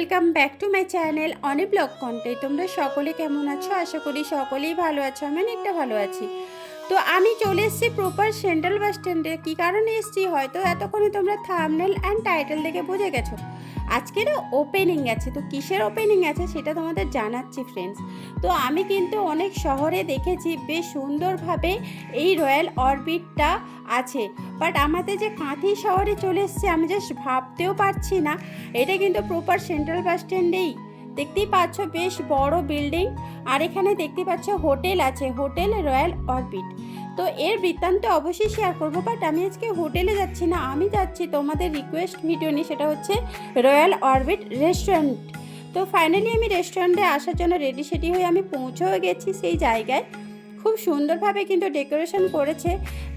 Welcome back to my channel Oni blog content. তোমরা সকলে কেমন আছো? আশা করি সকলেই ভালো আছো। আমি অনেকটা ভালো আছি। তো আমি চলে এসেছি প্রপার সেন্ট্রাল বাস স্ট্যান্ডে। কী কারণে এসেছি হয়তো এতক্ষণে তোমরা থাম্বনেল অ্যান্ড টাইটেল দেখে বুঝে গেছো। আজকের ওপেনিং আছে, তো কিসের ওপেনিং আছে সেটা তোমাদের জানাচ্ছি ফ্রেন্ডস। তো আমি কিন্তু অনেক শহরে দেখেছি বেশ সুন্দরভাবে এই রয়্যাল অরবিটটা আছে, বাট আমাদের যে কাঁথি শহরে চলে এসছে আমি জাস্ট ভাবতেও পারছি না। এটা কিন্তু প্রপার সেন্ট্রাল বাস স্ট্যান্ডেই, দেখতেই পাচ্ছ বেশ বড় বিল্ডিং। আর এখানে দেখতে পাচ্ছ হোটেল আছে, হোটেল রয়্যাল অরবিট। তো এর বৃত্তান্ত অবশ্যই শেয়ার করবো, বাট আমি আজকে হোটেলে যাচ্ছি না, আমি যাচ্ছি তোমাদের রিকোয়েস্ট ভিডিও নিয়ে, সেটা হচ্ছে রয়্যাল অরবিট রেস্টুরেন্ট। তো ফাইনালি আমি রেস্টুরেন্টে আসার জন্য রেডি সেডি হয়ে আমি পৌঁছেও গেছি সেই জায়গায়। খুব সুন্দরভাবে কিন্তু ডেকোরেশন করেছে,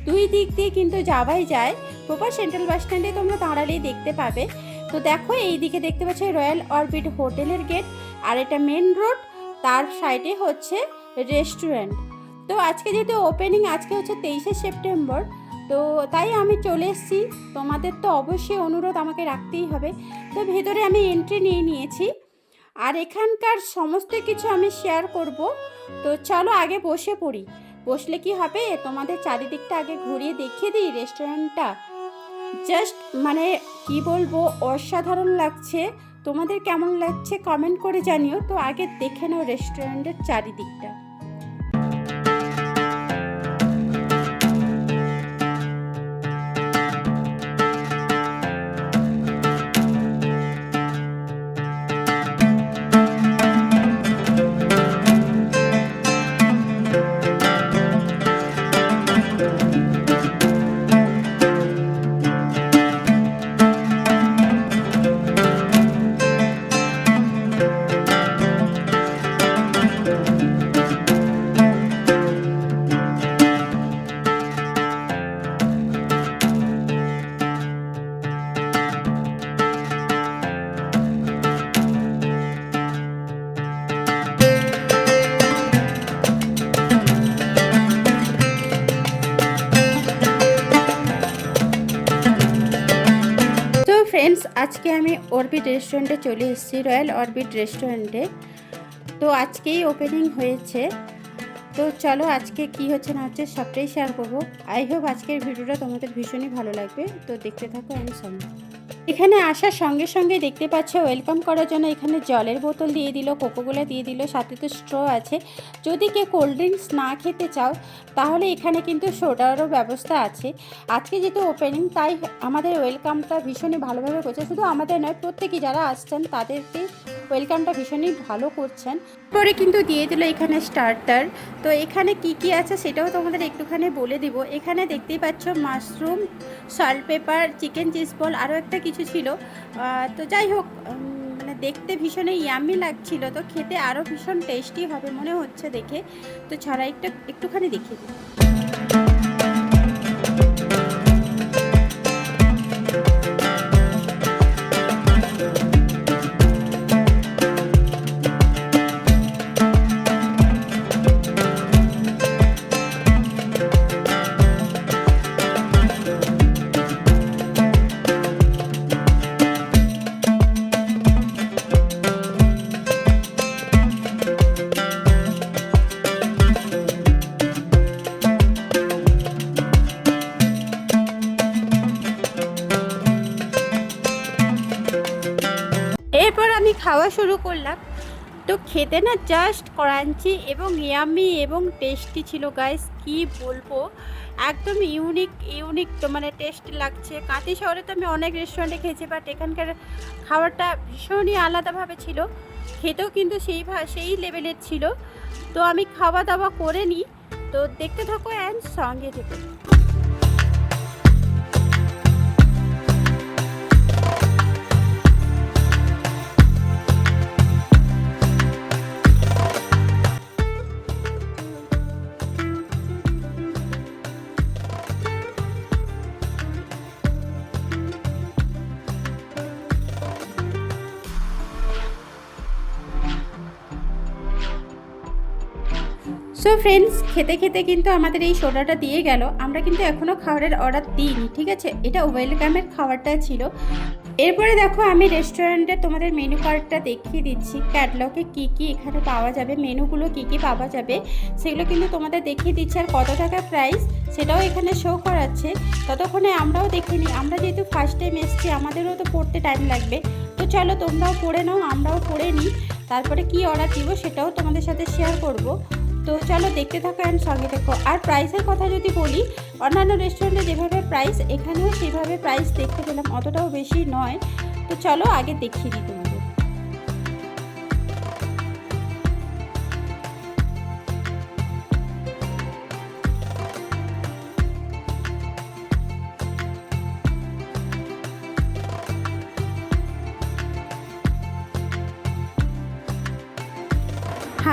দুই দিক দিয়ে কিন্তু যাওয়াই যায়। প্রপার সেন্ট্রাল বাস স্ট্যান্ডে তোমরা দাঁড়ালেই দেখতে পাবে। তো দেখো এই দিকে দেখতে পাচ্ছ রয়্যাল অরবিট হোটেলের গেট, আর এটা মেন রোড, তার সাইডে হচ্ছে রেস্টুরেন্ট। তো আজকে যেহেতু ওপেনিং, আজকে হচ্ছে 23শে সেপ্টেম্বর, তো তাই আমি চলে এসেছি। তোমাদের তো অবশ্যই অনুরোধ আমাকে রাখতেই হবে। তো ভেতরে আমি এন্ট্রি নিয়ে নিয়েছি, আর এখানকার সমস্ত কিছু আমি শেয়ার করব। তো চলো আগে বসে পড়ি। বসলে কি হবে, তোমাদের চারিদিকটা আগে ঘুরিয়ে দেখিয়ে দিই রেস্টুরেন্টটা। জাস্ট মানে কি বলবো, অসাধারণ লাগছে। তোমাদের কেমন লাগছে কমেন্ট করে জানিও। তো আগে দেখে নাও রেস্টুরেন্টের চারিদিকটা। ফ্রেন্ডস, আজকে আমি অরবিট রেস্টুরেন্টে চলে এসেছি, রয়্যাল অরবিট রেস্টুরেন্টে। তো আজকেই ওপেনিং হয়েছে। তো চলো আজকে কি হচ্ছে না হচ্ছে সবটাই শেয়ার করবো। আই হোপ আজকের ভিডিওটা তোমাদের ভীষণই ভালো লাগবে। তো দেখতে থাকো আমি সঙ্গে। এখানে আসার সঙ্গে সঙ্গে দেখতে পাচ্ছ ওয়েলকাম করার জন্য এখানে জলের বোতল দিয়ে দিল, কোকোকোলা দিয়ে দিল, সাথে তো স্ট্র আছে। যদি কেউ কোল্ড ড্রিঙ্কস না খেতে চাও তাহলে এখানে কিন্তু সোডারও ব্যবস্থা আছে। আজকে যেহেতু ওপেনিং, তাই আমাদের ওয়েলকামটা ভীষণই ভালোভাবে করছে। শুধু আমাদের নয়, প্রত্যেকেই যারা আসছেন তাদেরকে ওয়েলকামটা ভীষণই ভালো করছেন। পরে কিন্তু দিয়ে দিল এখানে স্টার্টার। তো এখানে কি কি আছে সেটাও তোমাদের একটুখানি বলে দিব। এখানে দেখতেই পাচ্ছ mushroom, salt paper, chicken cheese ball, আরও একটা কিছু ছিল। তো যাই হোক, মানে দেখতে ভীষণই ইয়াম্মি লাগছিল, তো খেতে আরও ভীষণ টেস্টি হবে মনে হচ্ছে দেখে। তো ছাড়া একটুখানি দেখিয়ে দিই। এরপর আমি খাওয়া শুরু করলাম। তো খেতে না জাস্ট ক্রাঞ্চি এবং ইয়ামি এবং টেস্টি ছিল গাইস, কি বলবো, একদম ইউনিক তো মানে টেস্ট লাগছে। কাঁথি শহরে তো আমি অনেক রেস্টুরেন্টে খেয়েছি, বাট এখানকার খাবারটা ভীষণই আলাদাভাবে ছিল। খেতেও কিন্তু সেই লেভেলের ছিল। তো আমি খাওয়া দাওয়া করে নিই। তো দেখতে থাকো অ্যান্ড সঙ্গে থেকো। সো ফ্রেন্ডস, খেতে খেতে কিন্তু আমাদের এই সোডাটা দিয়ে গেল। আমরা কিন্তু এখনও খাবারের অর্ডার দিইনি, ঠিক আছে? এটা ওয়েলকামের খাবারটা ছিল। এরপরে দেখো আমি রেস্টুরেন্টে তোমাদের মেনু কার্ডটা দেখিয়ে দিচ্ছি, ক্যাটলগে কি কি এখানে পাওয়া যাবে, মেনুগুলো কি কি পাওয়া যাবে সেগুলো কিন্তু তোমাদের দেখিয়ে দিচ্ছি, আর কত টাকা প্রাইস সেটাও এখানে শো করাচ্ছে। ততক্ষণে আমরাও দেখে নিই, আমরা যেহেতু ফার্স্ট টাইম এসেছি আমাদেরও তো পড়তে টাইম লাগবে। তো চলো তোমরাও পড়ে নাও, আমরাও পড়ে নিই, তারপরে কি অর্ডার দিব সেটাও তোমাদের সাথে শেয়ার করব। তো চলো দেখতে থাকো অ্যান্ড সঙ্গে থাকো। আর প্রাইসের কথা যদি বলি, অন্যান্য রেস্টুরেন্টে যেভাবে প্রাইস এখানেও সেভাবে প্রাইস দেখতে পেলাম, অতটাও বেশি নয়। তো চলো আগে দেখিয়ে দিই তোমাদের।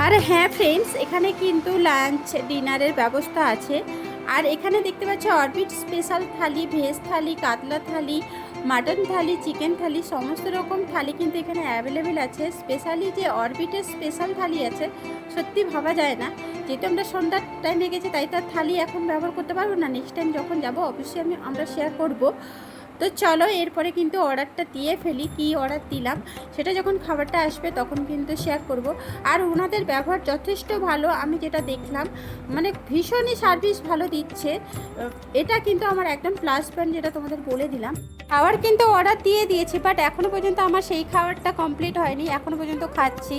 আর হ্যাঁ ফ্রেন্ডস, এখানে কিন্তু লাঞ্চ ডিনারের ব্যবস্থা আছে। আর এখানে দেখতে পাচ্ছ অরবিট স্পেশাল থালি, ভেজ থালি, কাতলা থালি, মাটন থালি, চিকেন থালি, সমস্ত রকম থালি কিন্তু এখানে অ্যাভেলেবেল আছে। স্পেশালি যে অরবিটের স্পেশাল থালি আছে, সত্যি ভাবা যায় না, যেহেতু আমরা সন্ধ্যার টাইমে গেছি তাই তার থালি এখন ব্যবহার করতে পারবো না, নেক্সট টাইম যখন যাবো অবশ্যই আমরা শেয়ার করব। তো চলো এরপরে কিন্তু অর্ডারটা দিয়ে ফেলি, কি অর্ডার দিলাম সেটা যখন খাবারটা আসবে তখন কিন্তু শেয়ার করব। আর ওনাদের ব্যবহার যথেষ্ট ভালো, আমি যেটা দেখলাম মানে ভীষণই সার্ভিস ভালো দিচ্ছে, এটা কিন্তু আমার একদম প্লাস পয়েন্ট, যেটা তোমাদের বলে দিলাম। খাবার কিন্তু অর্ডার দিয়ে দিয়েছি, বাট এখনও পর্যন্ত আমার সেই খাবারটা কমপ্লিট হয়নি, এখনও পর্যন্ত খাচ্ছি।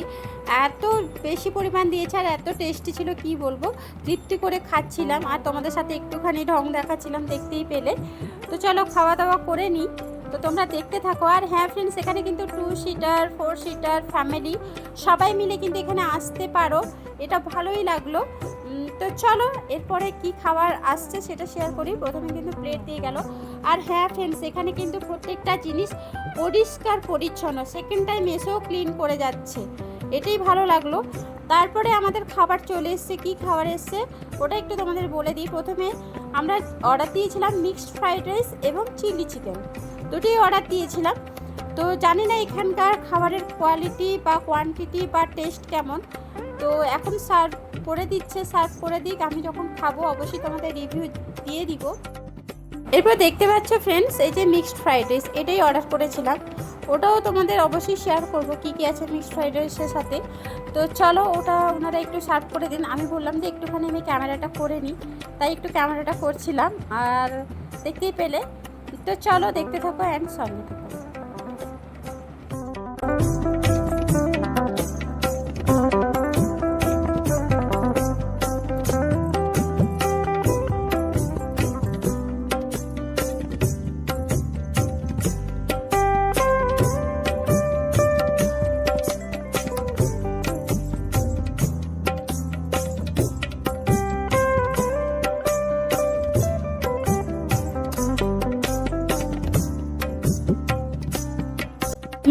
এত বেশি পরিমাণ দিয়েছে আর এত টেস্টি ছিল কি বলবো, তৃপ্তি করে খাচ্ছিলাম আর তোমাদের সাথে একটুখানি ঢং দেখাচ্ছিলাম, দেখতেই পেলে। তো চলো খাওয়া দাওয়া করে নিই, তো তোমরা দেখতে থাকো। আর হ্যাঁ ফ্রেন্ডস, এখানে কিন্তু 2 সিটার 4 সিটার ফ্যামিলি সবাই মিলে কিন্তু এখানে আসতে পারো, এটা ভালোই লাগলো। তো চলো এরপরে কি খাবার আসছে সেটা শেয়ার করি। প্রথমে কিন্তু প্লেট দিয়ে গেল। আর হ্যাঁ ফ্রেন্ডস, এখানে কিন্তু প্রত্যেকটা জিনিস পরিষ্কার পরিচ্ছন্ন, সেকেন্ড টাইম এসেও ক্লিন করে যাচ্ছে, এটাই ভালো লাগলো। তারপরে আমাদের খাবার চলে এসছে, কি খাবার এসছে ওটা একটু তোমাদের বলে দিই। প্রথমে আমরা অর্ডার দিয়েছিলাম মিক্সড ফ্রাইড রাইস এবং চিলি চিকেন, দুটোই অর্ডার দিয়েছিলাম। তো জানি না এখানকার খাবারের কোয়ালিটি বা কোয়ান্টিটি বা টেস্ট কেমন, তো এখন সার্ভ করে দিচ্ছে, সার্ভ করে দিক, আমি যখন খাবো অবশ্যই তোমাদের রিভিউ দিয়ে দিব। এরপর দেখতে পাচ্ছ ফ্রেন্ডস, এই যে মিক্সড ফ্রাইড রাইস এটাই অর্ডার করেছিলাম, ওটাও তোমাদের অবশ্যই শেয়ার করব কী কী আছে মিক্সড ফ্রাইড রাইসের সাথে। তো চলো ওটা ওনারা একটু সার্ভ করে দিন, আমি বললাম যে একটুখানি আমি ক্যামেরাটা করে নিই, তাই একটু ক্যামেরাটা করছিলাম আর দেখতেই পেলে। তো চলো দেখতে থাকো অ্যান্ড সঙ্গে থাকো।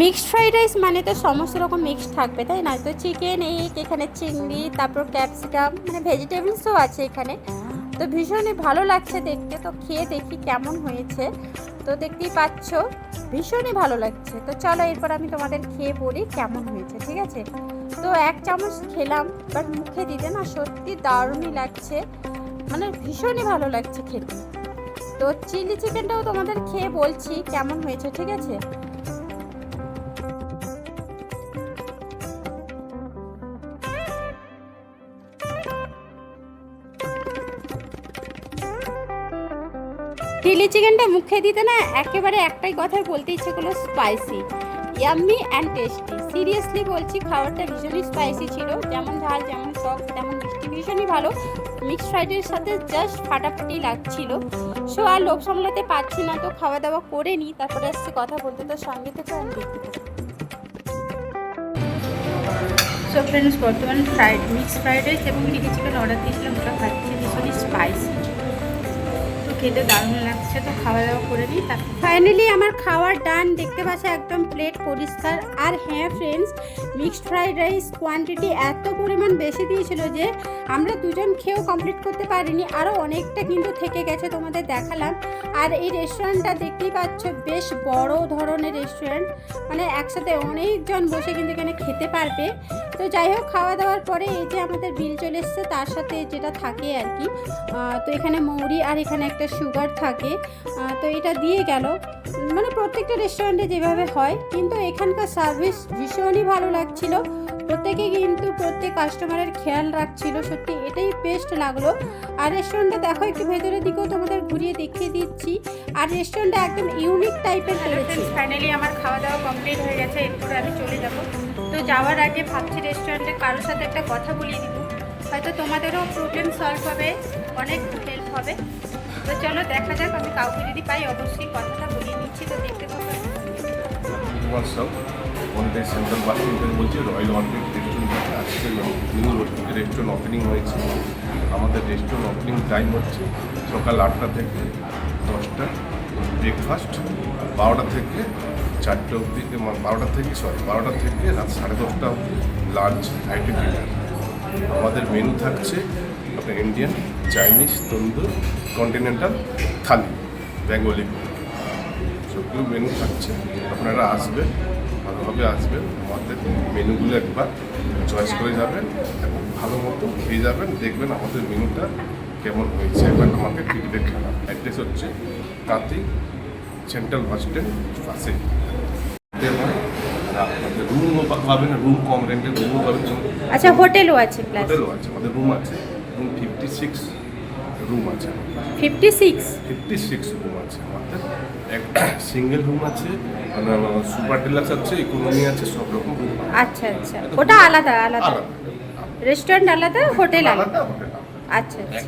মিক্সড ফ্রাইড রাইস মানে তো সমস্ত রকম মিক্সড থাকবে তাই না, তো চিকেন, এখানে চিংড়ি, তারপর ক্যাপসিকাম, মানে ভেজিটেবলসও আছে এখানে। তো ভীষণই ভালো লাগছে দেখতে, তো খেয়ে দেখি কেমন হয়েছে। তো দেখতেই পাচ্ছ ভীষণই ভালো লাগছে। তো চলো এরপর আমি তোমাদের খেয়ে বলি কেমন হয়েছে, ঠিক আছে। তো 1 চামচ খেলাম, বাট মুখে দিতে না সত্যি দারুণই লাগছে, মানে ভীষণই ভালো লাগছে খেতে। তো চিলি চিকেনটাও তোমাদের খেয়ে বলছি কেমন হয়েছে, ঠিক আছে। চিলি চিকেনটা মুখে দিতে না একেবারে একটাই কথাই বলতে ইচ্ছে করলো, spicy, yummy and tasty. Seriously বলছি, খাবারটা ভীষণই স্পাইসি ছিল, যেমন ঝাল যেমন টক তেমন মিষ্টি, ভীষণই ভালো। মিক্সড ফ্রাইডের সাথে জাস্ট ফাটাফাটি লাগছিল। সো আর লোভ সামলাতে পারছি না, তো খাওয়া দাওয়া করে নিই, তারপরে আসছে কথা বলতে। তো সঙ্গে থেকে আমি দেখতে থাকি। সো ফ্রেন্ডস, বর্তমানে মিক্সড ফ্রাইড রাইস এবং চিলি চিকেন অর্ডার দিয়েছিলাম, ওটা খাচ্ছি, ভীষণই স্পাইসি, খেতে দারুণ লাগছে। তো খাওয়া দাওয়া করে নিই, তারপর ফাইনালি আমার খাওয়ার ডান, দেখতে পাচ্ছি একদম প্লেট পরিষ্কার। আর হ্যাঁ friends, mixed fried rice quantity এত পরিমাণ বেশি দিয়েছিল যে আমরা দুজন খেয়েও কমপ্লিট করতে পারিনি, আরও অনেকটা কিন্তু থেকে গেছে, তোমাদের দেখালাম। আর এই রেস্টুরেন্টটা দেখতেই পাচ্ছ বেশ বড় ধরনের রেস্টুরেন্ট, মানে একসাথে অনেকজন বসে কিন্তু এখানে খেতে পারবে। তো যাই হোক, খাওয়া দাওয়ার পরে এই যে আমাদের বিল চলে এসছে, তার সাথে যেটা থাকে আর কি, তো এখানে মৌরি আর এখানে একটা সুগার থাকে, তো এটা দিয়ে গেল। মানে প্রত্যেকটা রেস্টুরেন্টে যেভাবে হয়, কিন্তু এখানকার সার্ভিস ভীষণই ভালো লাগছিল। প্রত্যেকে কিন্তু প্রত্যেক কাস্টমারের খেয়াল রাখছিল, সত্যি এটাই বেস্ট লাগলো। আর রেস্টুরেন্টটা দেখো, একটু ভেতরের দিকেও তোমাদের ঘুরিয়ে দেখিয়ে দিচ্ছি। আর রেস্টুরেন্টটা একদম ইউনিক টাইপের করেছে। ফাইনালি আমার খাওয়া দাওয়া কমপ্লিট হয়ে গেছে, এরপরে আমি চলে যাব। তো যাওয়ার আগে ভাবছি রেস্টুরেন্টে কারোর সাথে একটা কথা বলিয়ে দিব, হয়তো তোমাদেরও প্রবলেম সলভ হবে, অনেক হেল্প হবে। তো চলো দেখা যাক, আমি কাউকে যদি পাই অবশ্যই কথাটা বলিয়ে নিচ্ছি। তো দেখতে পাবো আমাদের সেন্ট্রাল বাথরুম থেকে বলছি, রয়্যাল অরবিট রেস্টুরেন্ট আজকে নিউ রেস্টুরেন্ট ওপেনিং হয়েছে। আমাদের রেস্টুরেন্ট ওপেনিং টাইম হচ্ছে সকাল 8টা থেকে 10টা, ব্রেকফাস্ট 12টা থেকে 4টে অবধি, 12টা থেকে রাত 10:30 অবধি লাঞ্চ, নাইট ডিনার। আমাদের মেনু থাকছে আপনার ইন্ডিয়ান, চাইনিজ, তন্দুর, কন্টিনেন্টাল, থালি, বেঙ্গলি, সবগুলো মেনু থাকছে। আপনারা আসবেন, ভালোভাবে আসবেন, আমাদের মেনুগুলো একবার চয়েস করে যাবেন এবং ভালো মতো খেয়ে যাবেন, দেখবেন আমাদের মেনুটা কেমন হয়েছে। এবার আমাকে ফিডব্যাক জানান। অ্যাড্রেস হচ্ছে কাতি, সেন্ট্রাল বাস স্ট্যান্ড পাশে। রুমও পাবেন, রুম কম রেন্টের রুমও পাবেন। আচ্ছা, হোটেলও আছে? হোটেলও আছে, আমাদের রুম আছে, রুম 56 রুম আছে। 56 রুম আছে আমাদের। একটা সিঙ্গেল রুম আছে, সুপার ডিলাক্স আছে, ইকোনমি আছে, সব রকম রুম। আচ্ছা আচ্ছা, ওটা আলাদা আলাদা, রেস্টুরেন্ট আলাদা, হোটেল আলাদা। আচ্ছা আচ্ছা,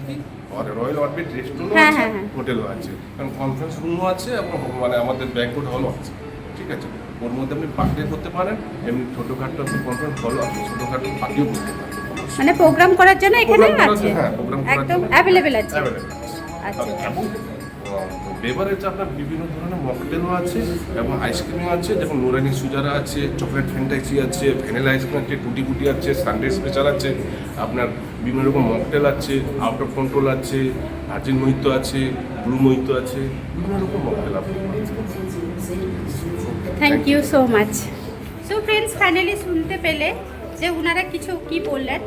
আর রয়্যাল অরবিট রেস্টুরেন্ট হ্যাঁ আছে, হ্যাঁ হ্যাঁ, হোটেলও আছে, কারণ কনফারেন্স রুমও আছে এবং মানে আমাদের ব্যাংকুয়েট হলও আছে। ঠিক আছে, ওর মধ্যে আপনি পার্টি করতে পারেন, এমনি ছোটোখাটো আপনি কনফারেন্স হলও আপনি ছোটোখাটো পার্টিও করতে পারেন। মানে প্রোগ্রাম করার জন্য এখানে আছে? হ্যাঁ, প্রোগ্রাম করার একদম জন্য অ্যাভেলেবেল আছে। আচ্ছা, আচ্ছা এবং বেভারেজ আপনার বিভিন্ন ধরনের মকটেলও আছে এবং আইসক্রিমও আছে, যেমন নুরানি সুজারা আছে, চকলেট ফ্যান্টাসি আছে, ভ্যানিলা আইসক্রিম আছে, টুটি ফুটি আছে, সানডে স্পেশাল আছে, আপনার বিভিন্ন রকম মকটেল আছে, আউট অফ কন্ট্রোল আছে, ভার্জিন মোহিতো আছে, ব্লু মোহিতো আছে, বিভিন্ন রকম মকটেল আপনি thank you so much. So friends, finally শুনতে পেলে যে ওনারা কিছু কি বললেন,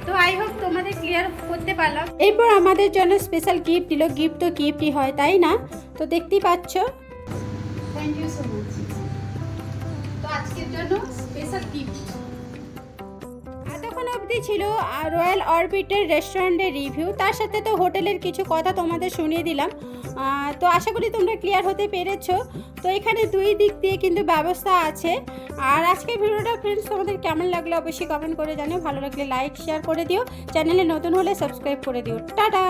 তো আই হোপ তোমাদের ক্লিয়ার করতে পারলাম। এরপর আমাদের জন্য স্পেশাল গিফট দিল। গিফট তো গিফটই হয়, তাই না? তো দেখতেই পাচ্ছ। Thank you so much. তো আজকের জন্য স্পেশাল গিফট। এতক্ষণ অবধি ছিল রয়্যাল অরবিটের রেস্টুরেন্টের রিভিউ, তার সাথে তো হোটেলের কিছু কথা তোমাদের শুনিয়ে দিলাম। তো আশা করি তোমরা ক্লিয়ার হতে পেরেছো। তো এখানে দুই দিক দিয়ে কিন্তু ব্যবস্থা আছে। আর আজকের ভিডিওটা ফ্রেন্ডস তোমাদের কেমন লাগলো অবশ্যই কমেন্ট করে জানিও। ভালো লাগলে লাইক শেয়ার করে দিও, চ্যানেলে নতুন হলে সাবস্ক্রাইব করে দিও। টাটা।